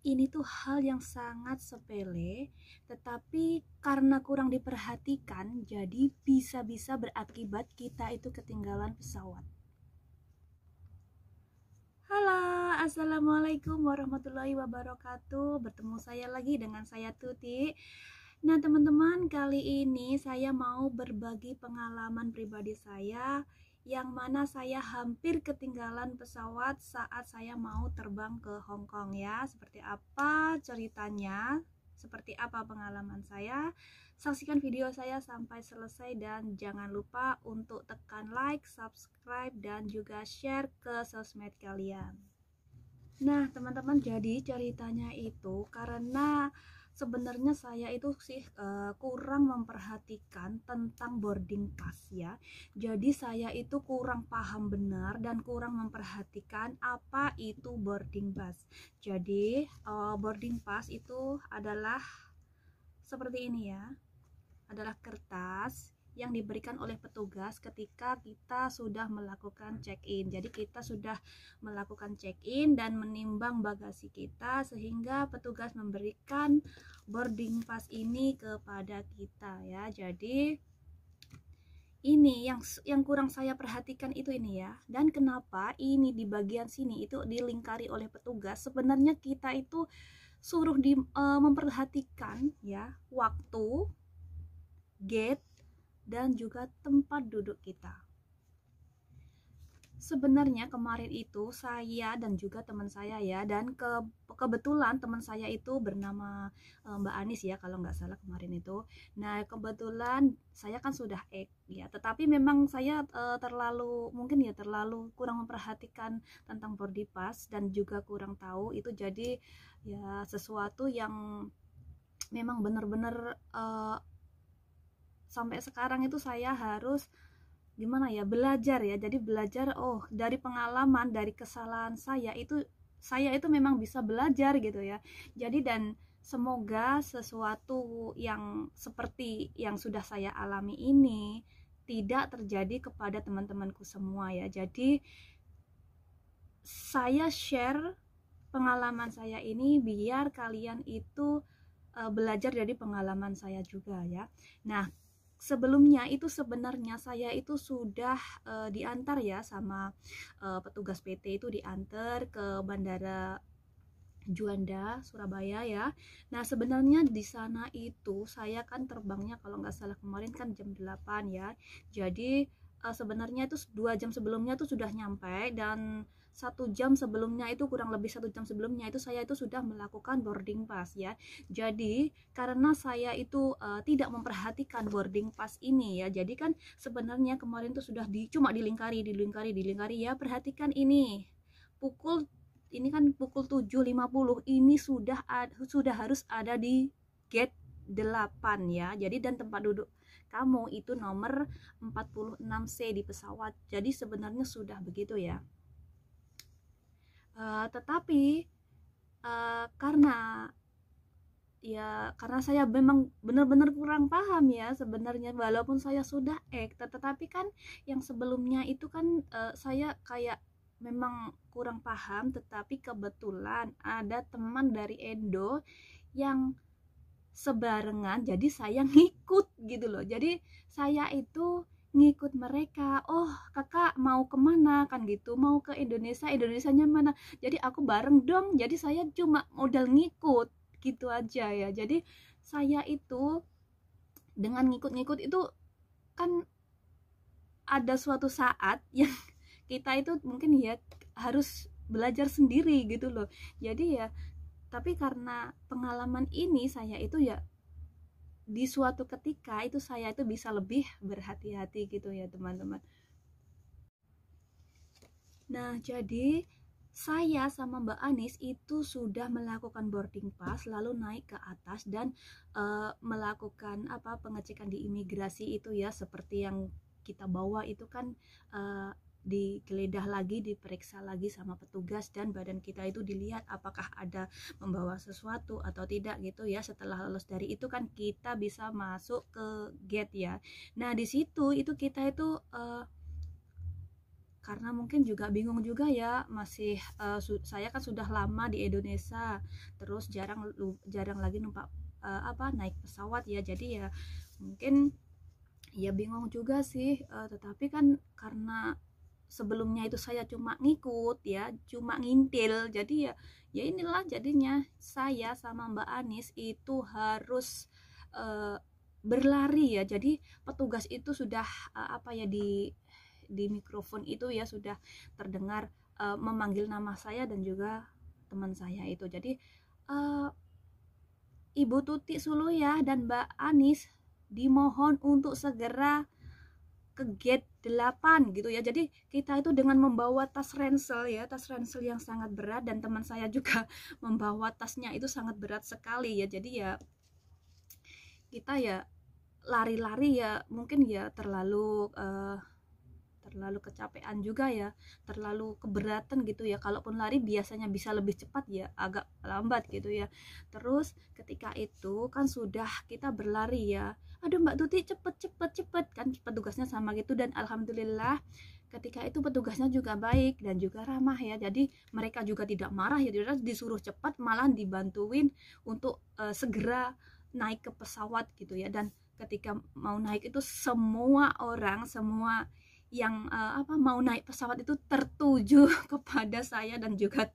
ini tuh hal yang sangat sepele, tetapi karena kurang diperhatikan, jadi bisa-bisa berakibat kita itu ketinggalan pesawat. Halo, assalamualaikum warahmatullahi wabarakatuh. Bertemu saya lagi dengan saya Tuti. Nah, teman-teman, kali ini saya mau berbagi pengalaman pribadi saya yang mana saya hampir ketinggalan pesawat saat saya mau terbang ke Hong Kong ya. Seperti apa ceritanya? Seperti apa pengalaman saya? Saksikan video saya sampai selesai dan jangan lupa untuk tekan like, subscribe, dan juga share ke sosmed kalian. Nah, teman-teman, jadi ceritanya itu karena sebenarnya saya itu sih kurang memperhatikan tentang boarding pass ya. Jadi saya itu kurang paham benar dan kurang memperhatikan apa itu boarding pass. Jadi boarding pass itu adalah seperti ini ya. Adalah kertas yang diberikan oleh petugas ketika kita sudah melakukan check-in. Jadi kita sudah melakukan check-in dan menimbang bagasi kita sehingga petugas memberikan boarding pass ini kepada kita ya. Jadi ini yang kurang saya perhatikan itu ini ya. Dan kenapa ini di bagian sini itu dilingkari oleh petugas? Sebenarnya kita itu suruh memperhatikan ya waktu, gate, dan juga tempat duduk kita. Sebenarnya kemarin itu saya dan juga teman saya ya, dan kebetulan teman saya itu bernama Mbak Anis ya kalau nggak salah kemarin itu. Nah, kebetulan saya kan sudah ya, tetapi memang saya mungkin terlalu kurang memperhatikan tentang boarding pass dan juga kurang tahu itu, jadi ya sesuatu yang memang benar-benar sampai sekarang itu saya harus gimana ya, belajar ya. Jadi belajar, dari pengalaman, dari kesalahan saya itu memang bisa belajar gitu ya. Jadi dan semoga sesuatu yang seperti yang sudah saya alami ini tidak terjadi kepada teman-temanku semua ya. Jadi saya share pengalaman saya ini biar kalian itu belajar dari pengalaman saya juga ya. Nah, sebelumnya itu sebenarnya saya itu sudah diantar ya sama petugas PT, itu diantar ke Bandara Juanda Surabaya ya. Nah, sebenarnya di sana itu saya kan terbangnya kalau nggak salah kemarin kan jam 8 ya. Jadi sebenarnya itu 2 jam sebelumnya tuh sudah nyampe, dan 1 jam sebelumnya itu, kurang lebih 1 jam sebelumnya itu saya itu sudah melakukan boarding pass ya. Jadi karena saya itu tidak memperhatikan boarding pass ini ya, jadi kan sebenarnya kemarin tuh sudah cuma dilingkari ya. Perhatikan ini, ini kan pukul 7.50 ini sudah harus ada di gate 8 ya. Jadi dan tempat duduk kamu itu nomor 46C di pesawat. Jadi sebenarnya sudah begitu ya. Tetapi karena saya memang benar-benar kurang paham ya sebenarnya, walaupun saya sudah tetapi kan yang sebelumnya itu kan saya kayak memang kurang paham, tetapi kebetulan ada teman dari Indo yang sebarengan, jadi saya ngikut gitu loh. Jadi saya itu ngikut mereka, oh kakak mau kemana kan gitu, mau ke Indonesianya mana, jadi aku bareng dong. Jadi saya cuma modal ngikut gitu aja ya. Jadi saya itu dengan ngikut-ngikut itu kan ada suatu saat yang kita itu mungkin ya harus belajar sendiri gitu loh. Jadi ya, tapi karena pengalaman ini saya itu ya di suatu ketika itu saya itu bisa lebih berhati-hati gitu ya teman-teman. Nah, jadi saya sama Mbak Anis itu sudah melakukan boarding pass, lalu naik ke atas dan melakukan pengecekan di imigrasi itu ya, seperti yang kita bawa itu kan digeledah lagi, diperiksa lagi sama petugas, dan badan kita itu dilihat apakah ada membawa sesuatu atau tidak gitu ya. Setelah lolos dari itu kan kita bisa masuk ke gate ya. Nah, di situ itu kita itu karena mungkin juga bingung juga ya, masih saya kan sudah lama di Indonesia, terus jarang lagi numpak naik pesawat ya, jadi ya mungkin ya bingung juga sih. Tetapi kan karena sebelumnya itu saya cuma ngikut ya, cuma ngintil, jadi ya inilah jadinya saya sama Mbak Anis itu harus berlari ya. Jadi petugas itu sudah di mikrofon itu ya sudah terdengar memanggil nama saya dan juga teman saya itu. Jadi Ibu Tuti Suluyah dan Mbak Anis dimohon untuk segera ke gate 8 gitu ya. Jadi kita itu dengan membawa tas ransel ya, tas ransel yang sangat berat, dan teman saya juga membawa tasnya itu sangat berat sekali ya. Jadi ya kita ya lari-lari ya mungkin ya terlalu kecapean juga ya, terlalu keberatan gitu ya. Kalaupun lari biasanya bisa lebih cepat ya, agak lambat gitu ya. Terus ketika itu kan sudah kita berlari ya, aduh Mbak Tuti cepet kan petugasnya sama gitu. Dan alhamdulillah ketika itu petugasnya juga baik dan juga ramah ya, jadi mereka juga tidak marah ya, disuruh cepat malah dibantuin untuk segera naik ke pesawat gitu ya. Dan ketika mau naik itu semua yang mau naik pesawat itu tertuju kepada saya dan juga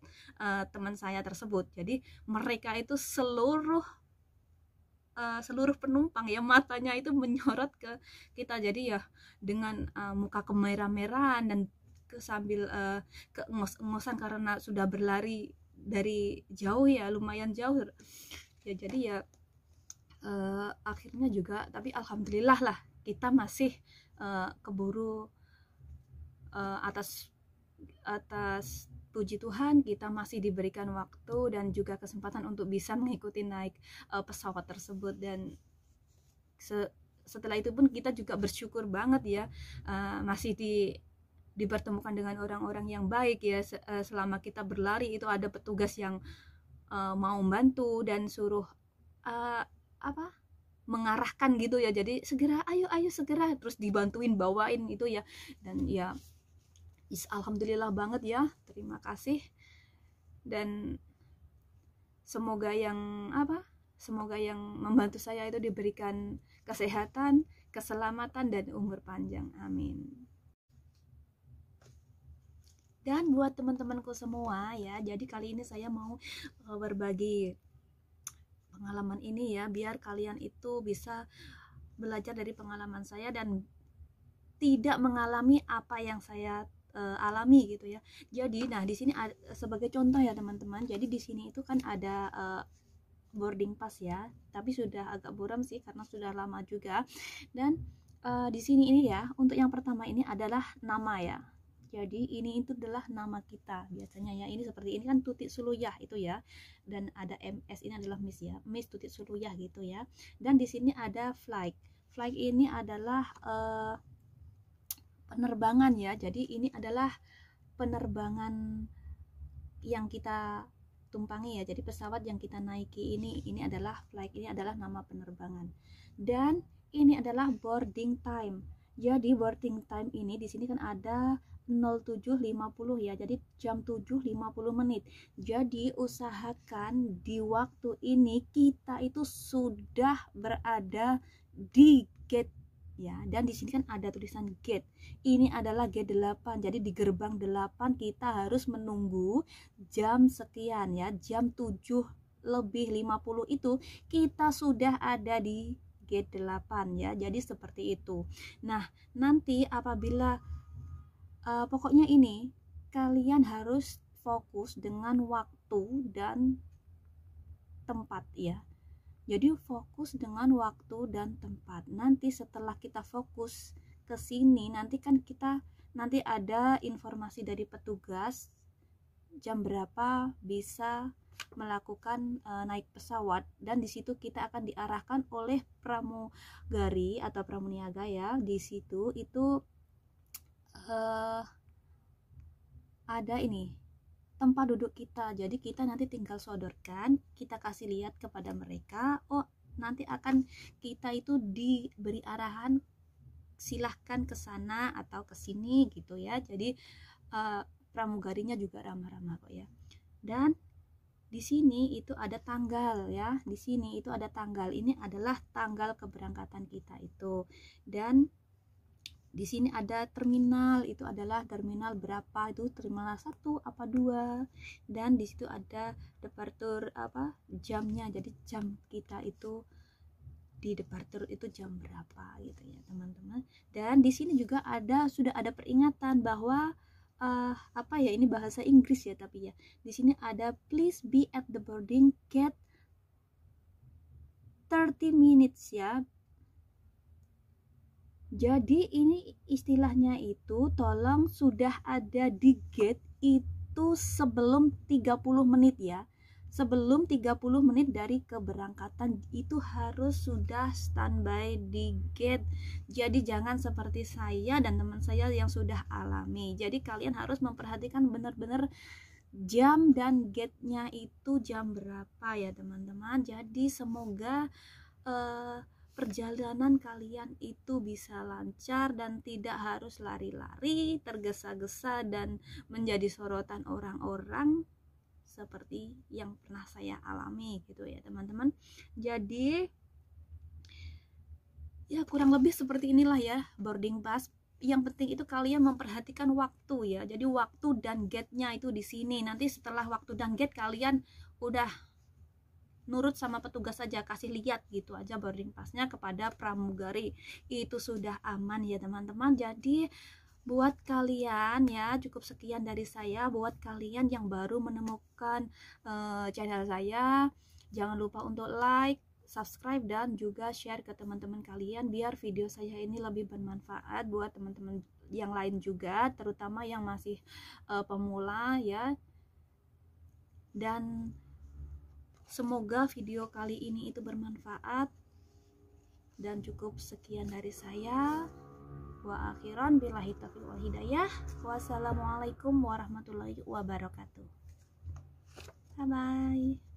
teman saya tersebut. Jadi mereka itu seluruh penumpang ya matanya itu menyorot ke kita. Jadi ya dengan muka kemerah-merahan dan sambil keengos-engosan karena sudah berlari dari jauh ya, lumayan jauh ya. Jadi ya akhirnya juga, tapi alhamdulillah lah kita masih keburu, atas puji Tuhan kita masih diberikan waktu dan juga kesempatan untuk bisa mengikuti naik pesawat tersebut. Dan setelah itu pun kita juga bersyukur banget ya, masih dipertemukan dengan orang-orang yang baik ya. Selama kita berlari itu ada petugas yang mau membantu dan suruh mengarahkan gitu ya. Jadi segera ayo segera, terus dibantuin bawain itu ya. Dan ya alhamdulillah banget ya, terima kasih. Dan semoga yang membantu saya itu diberikan kesehatan, keselamatan, dan umur panjang, amin. Dan buat teman-temanku semua ya, jadi kali ini saya mau berbagi pengalaman ini ya, biar kalian itu bisa belajar dari pengalaman saya dan tidak mengalami apa yang saya alami gitu ya. Jadi nah di sini sebagai contoh ya teman-teman, jadi di sini itu kan ada boarding pass ya, tapi sudah agak buram sih karena sudah lama juga. Dan di sini ini ya, untuk yang pertama ini adalah nama ya. Jadi ini itu adalah nama kita biasanya ya. Ini seperti ini kan Tuti Suluyah itu ya. Dan ada MS, ini adalah Miss ya, Miss Tuti Suluyah gitu ya. Dan di sini ada flight. Flight ini adalah penerbangan ya. Jadi ini adalah penerbangan yang kita tumpangi ya. Jadi pesawat yang kita naiki ini adalah flight, ini adalah nama penerbangan. Dan ini adalah boarding time. Jadi boarding time ini di sini kan ada 07.50 ya. Jadi jam 7.50 menit. Jadi usahakan di waktu ini kita itu sudah berada di gate ya. Dan di sini kan ada tulisan gate. Ini adalah gate 8. Jadi di gerbang 8 kita harus menunggu jam sekian ya. Jam 7:50 itu kita sudah ada di gate 8 ya. Jadi seperti itu. Nah, nanti apabila pokoknya ini kalian harus fokus dengan waktu dan tempat ya. Jadi fokus dengan waktu dan tempat. Nanti setelah kita fokus ke sini, nanti ada informasi dari petugas jam berapa bisa melakukan naik pesawat, dan di situ kita akan diarahkan oleh pramugari atau pramuniaga ya. Di situ itu ada ini tempat duduk kita. Jadi kita nanti tinggal sodorkan, kita kasih lihat kepada mereka, oh nanti akan kita itu diberi arahan silahkan ke sana atau ke sini gitu ya. Jadi pramugarinya juga ramah-ramah kok ya. Dan di sini itu ada tanggal ya. Di sini itu ada tanggal. Ini adalah tanggal keberangkatan kita itu. Dan di sini ada terminal, itu adalah terminal berapa, itu terminal 1 apa 2, dan di situ ada departure jamnya, jadi jam kita itu di departure itu jam berapa gitu ya teman-teman. Dan di sini juga sudah ada peringatan bahwa ini bahasa Inggris ya, tapi ya di sini ada please be at the boarding gate 30 minutes ya. Jadi ini istilahnya itu tolong sudah ada di gate itu sebelum 30 menit ya. Sebelum 30 menit dari keberangkatan itu harus sudah standby di gate. Jadi jangan seperti saya dan teman saya yang sudah alami. Jadi kalian harus memperhatikan benar-benar jam dan gate-nya itu jam berapa ya teman-teman. Jadi semoga perjalanan kalian itu bisa lancar dan tidak harus lari-lari, tergesa-gesa dan menjadi sorotan orang-orang seperti yang pernah saya alami gitu ya teman-teman. Jadi ya kurang lebih seperti inilah ya boarding pass. Yang penting itu kalian memperhatikan waktu ya. Jadi waktu dan gate-nya itu di sini. Nanti setelah waktu dan gate kalian udah nurut sama petugas saja, kasih lihat gitu aja boarding passnya kepada pramugari, itu sudah aman ya teman-teman. Jadi buat kalian ya, cukup sekian dari saya. Buat kalian yang baru menemukan channel saya, jangan lupa untuk like, subscribe, dan juga share ke teman-teman kalian biar video saya ini lebih bermanfaat buat teman-teman yang lain juga, terutama yang masih pemula ya. Dan semoga video kali ini itu bermanfaat. Dan cukup sekian dari saya. Wa akhiran billahi taufiq wal hidayah. Wassalamualaikum warahmatullahi wabarakatuh. Bye bye.